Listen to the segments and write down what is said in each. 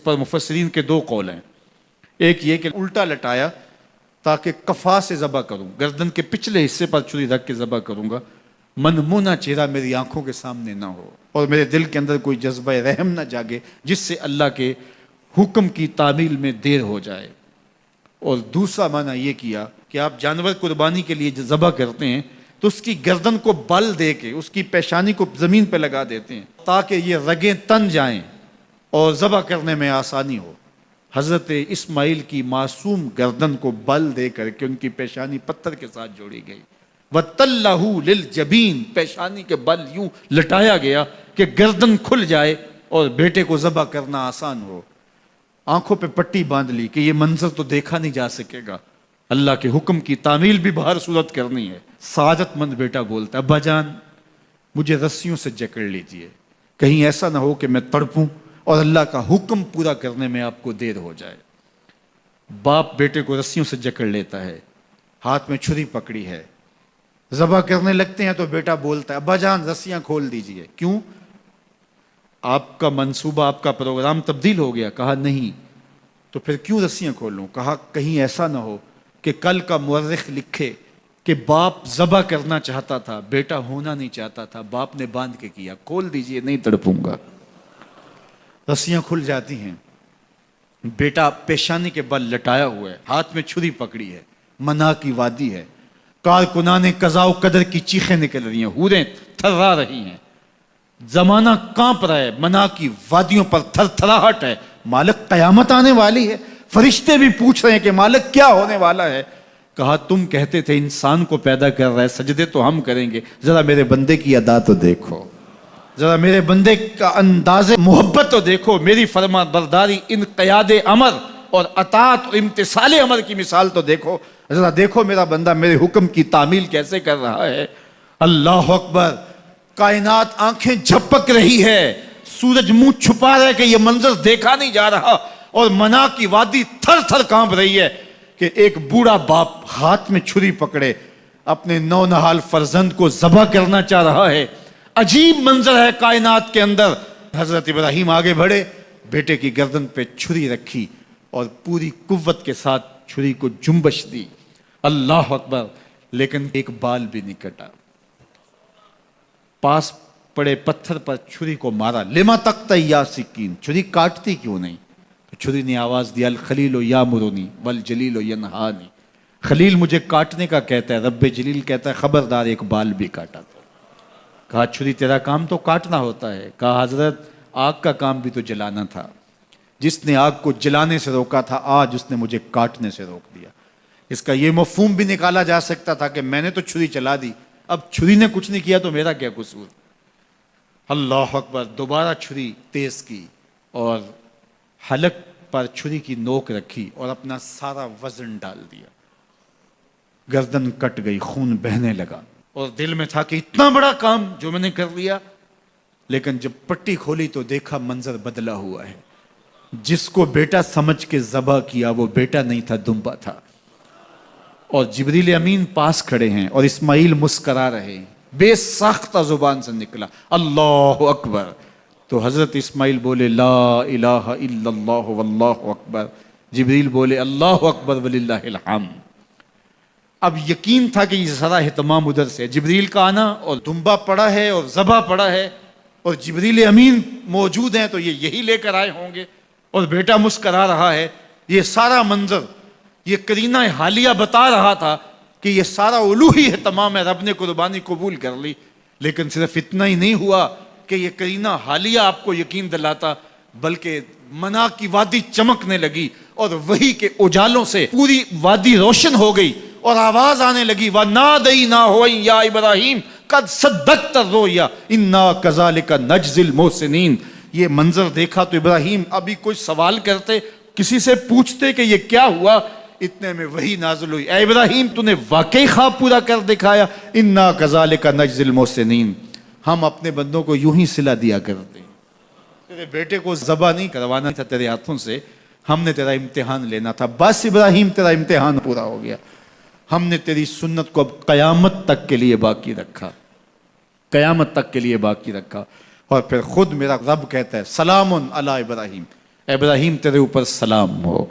پر مفسرین کے دو قول ہیں. ایک یہ کہ الٹا لٹایا تاکہ کفا سے ذبح کروں، گردن کے پچھلے حصے پر چھری رکھ کے ذبح کروں گا، منمونہ چہرہ میری آنکھوں کے سامنے نہ ہو اور میرے دل کے اندر کوئی جذبہ رحم نہ جاگے جس سے اللہ کے حکم کی تعمیل میں دیر ہو جائے. اور دوسرا معنی یہ کیا کہ آپ جانور قربانی کے لیے ذبح کرتے ہیں تو اس کی گردن کو بل دے کے اس کی پیشانی کو زمین پہ لگا دیتے ہیں تاکہ یہ رگیں تن جائیں اور ذبح کرنے میں آسانی ہو. حضرت اسماعیل کی معصوم گردن کو بل دے کر کے ان کی پیشانی پتھر کے ساتھ جوڑی گئی. وَتَلَّهُ لِلْجَبِينِ، پیشانی کے بل یوں لٹایا گیا کہ گردن کھل جائے اور بیٹے کو ذبح کرنا آسان ہو. آنکھوں پہ پٹی باندھ لی کہ یہ منظر تو دیکھا نہیں جا سکے گا، اللہ کے حکم کی تعمیل بھی بہر صورت کرنی ہے. سعادت مند بیٹا بولتا، ابا جان مجھے رسیوں سے جکڑ لیجئے، کہیں ایسا نہ ہو کہ میں تڑپوں اور اللہ کا حکم پورا کرنے میں آپ کو دیر ہو جائے. باپ بیٹے کو رسیوں سے جکڑ لیتا ہے، ہاتھ میں چھری پکڑی ہے، ذبح کرنے لگتے ہیں تو بیٹا بولتا ہے، ابا جان رسیاں کھول دیجئے. کیوں؟ آپ کا منصوبہ، آپ کا پروگرام تبدیل ہو گیا. کہا نہیں. تو پھر کیوں رسیاں کھولوں؟ کہا کہیں ایسا نہ ہو کہ کل کا مورخ لکھے کہ باپ ذبح کرنا چاہتا تھا، بیٹا ہونا نہیں چاہتا تھا، باپ نے باندھ کے کیا. کھول دیجئے، نہیں تڑپوں گا. رسیاں کھل جاتی ہیں. بیٹا پیشانی کے بل لٹایا ہوا ہے، ہاتھ میں چھری پکڑی ہے، منا کی وادی ہے، کارکنان قضاء و قدر کی چیخیں نکل رہی ہیں، حوریں تھرا رہی ہیں، زمانہ کانپ رہا ہے، منا کی وادیوں پر تھر تھراہٹ ہے. مالک قیامت آنے والی ہے. فرشتے بھی پوچھ رہے ہیں کہ مالک کیا ہونے والا ہے. کہا تم کہتے تھے انسان کو پیدا کر رہا ہے، سجدے تو ہم کریں گے، ذرا میرے بندے کی ادا تو دیکھو، ذرا میرے بندے کا انداز محبت تو دیکھو، میری فرما برداری، انقیاد امر اور اطاعت اور امتثال امر کی مثال تو دیکھو، ذرا دیکھو میرا بندہ میرے حکم کی تعمیل کیسے کر رہا ہے. اللہ اکبر. کائنات آنکھیں جھپک رہی ہے، سورج منہ چھپا رہا ہے کہ یہ منظر دیکھا نہیں جا رہا، اور منا کی وادی تھر تھر کانپ رہی ہے کہ ایک بوڑھا باپ ہاتھ میں چھری پکڑے اپنے نونہال فرزند کو ذبح کرنا چاہ رہا ہے. عجیب منظر ہے کائنات کے اندر. حضرت ابراہیم آگے بڑھے، بیٹے کی گردن پہ چھری رکھی اور پوری قوت کے ساتھ چھری کو جنبش دی. اللہ اکبر. لیکن ایک بال بھی نہیں کٹا. پاس پڑے پتھر پر چھری کو مارا. لما تقطع یا سکین، چھری کاٹتی کیوں نہیں؟ تو چھری نے آواز دیا، الخلیل یامرنی والجلیل ینہانی، خلیل مجھے کاٹنے کا کہتا ہے، رب جلیل کہتا ہے خبردار ایک بال بھی کاٹا. تو کہا چھری تیرا کام تو کاٹنا ہوتا ہے. کہا حضرت آگ کا کام بھی تو جلانا تھا، جس نے آگ کو جلانے سے روکا تھا آج اس نے مجھے کاٹنے سے روک دیا. اس کا یہ مفہوم بھی نکالا جا سکتا تھا کہ میں نے تو چھری چلا دی، اب چھری نے کچھ نہیں کیا تو میرا کیا قصور. اللہ اکبر. دوبارہ چھری تیز کی اور حلق پر چھری کی نوک رکھی اور اپنا سارا وزن ڈال دیا. گردن کٹ گئی، خون بہنے لگا اور دل میں تھا کہ اتنا بڑا کام جو میں نے کر لیا. لیکن جب پٹی کھولی تو دیکھا منظر بدلا ہوا ہے. جس کو بیٹا سمجھ کے ذبح کیا وہ بیٹا نہیں تھا، دمبا تھا. اور جبریل امین پاس کھڑے ہیں اور اسماعیل مسکرا رہے ہیں. بے ساختہ زبان سے نکلا اللہ اکبر. تو حضرت اسماعیل بولے لا الہ الا اللہ واللہ اکبر. جبریل بولے اللہ اکبر وللہ الحمد. اب یقین تھا کہ یہ سارا اہتمام ادھر سے، جبریل کا آنا اور دمبا پڑا ہے اور ذبح پڑا ہے اور جبریل امین موجود ہیں تو یہ یہی لے کر آئے ہوں گے اور بیٹا مسکرا رہا ہے. یہ سارا منظر، یہ قرینہ حالیہ بتا رہا تھا کہ یہ سارا الوہی اہتمام ہے، رب نے قربانی قبول کر لی. لیکن صرف اتنا ہی نہیں ہوا کہ یہ قرینہ حالیہ آپ کو یقین دلاتا، بلکہ منا کی وادی چمکنے لگی اور وہی کے اجالوں سے پوری وادی روشن ہو گئی اور آواز آنے لگی وَنَادَيْنَاهُ يَا إِبْرَاهِيمُ قَدْ صَدَّقْتَ الرُّؤْيَا إِنَّا كَذَلِكَ نَجْزِي الْمُحْسِنِينَ. یہ منظر دیکھا تو ابراہیم ابھی کوئی سوال کرتے، کسی سے پوچھتے کہ یہ کیا ہوا، اتنے میں وہی نازل ہوئی، اے ابراہیم تو نے واقعی خواب پورا کر دکھایا. انا کذالک نجزی المحسنین، ہم اپنے بندوں کو یوں ہی صلہ دیا کرتے ہیں. تیرے بیٹے کو ذبح نہیں کروانا تھا تیرے ہاتھوں سے، ہم نے تیرا امتحان لینا تھا. بس ابراہیم تیرا امتحان پورا ہو گیا. ہم نے تیری سنت کو اب قیامت تک کے لیے باقی رکھا، قیامت تک کے لیے باقی رکھا. اور پھر خود میرا رب کہتا ہے سلام علی ابراہیم، ابراہیم تیرے اوپر سلام ہو۔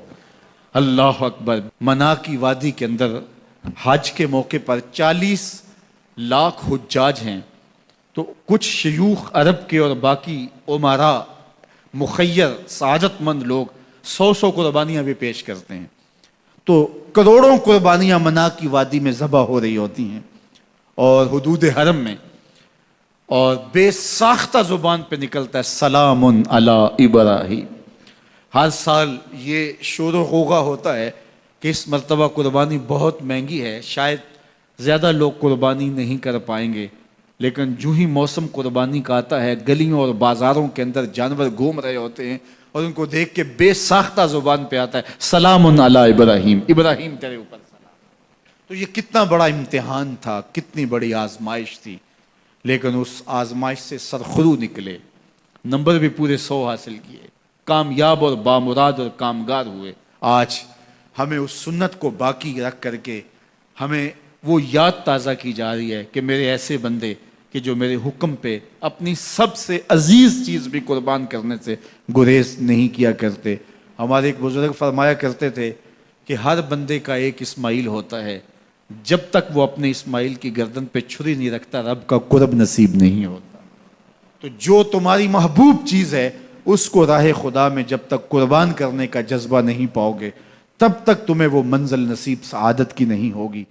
اللہ اکبر۔ منا کی وادی کے اندر حج کے موقع پر 40 لاکھ حجاج ہیں، تو کچھ شیوخ عرب کے اور باقی عمرا مخیر سعادت مند لوگ 100 قربانیاں بھی پیش کرتے ہیں، تو کروڑوں قربانیاں منا کی وادی میں ذبح ہو رہی ہوتی ہیں اور حدود حرم میں، اور بے ساختہ زبان پہ نکلتا ہے سلام علی ابراہیم۔ ہر سال یہ شور و غوغا ہوتا ہے کہ اس مرتبہ قربانی بہت مہنگی ہے، شاید زیادہ لوگ قربانی نہیں کر پائیں گے، لیکن جو ہی موسم قربانی کا آتا ہے گلیوں اور بازاروں کے اندر جانور گھوم رہے ہوتے ہیں اور ان کو دیکھ کے بے ساختہ زبان پہ آتا ہے سلام علی ابراہیم، ابراہیم تیرے اوپر سلام۔ تو یہ کتنا بڑا امتحان تھا، کتنی بڑی آزمائش تھی، لیکن اس آزمائش سے سرخرو نکلے، نمبر بھی پورے 100 حاصل کیے، کامیاب اور بامراد اور کامگار ہوئے۔ آج ہمیں اس سنت کو باقی رکھ کر کے ہمیں وہ یاد تازہ کی جا رہی ہے کہ میرے ایسے بندے کہ جو میرے حکم پہ اپنی سب سے عزیز چیز بھی قربان کرنے سے گریز نہیں کیا کرتے۔ ہمارے ایک بزرگ فرمایا کرتے تھے کہ ہر بندے کا ایک اسماعیل ہوتا ہے، جب تک وہ اپنے اسماعیل کی گردن پہ چھری نہیں رکھتا رب کا قرب نصیب نہیں ہوتا۔ تو جو تمہاری محبوب چیز ہے اس کو راہ خدا میں جب تک قربان کرنے کا جذبہ نہیں پاؤ گے، تب تک تمہیں وہ منزل نصیب سعادت کی نہیں ہوگی۔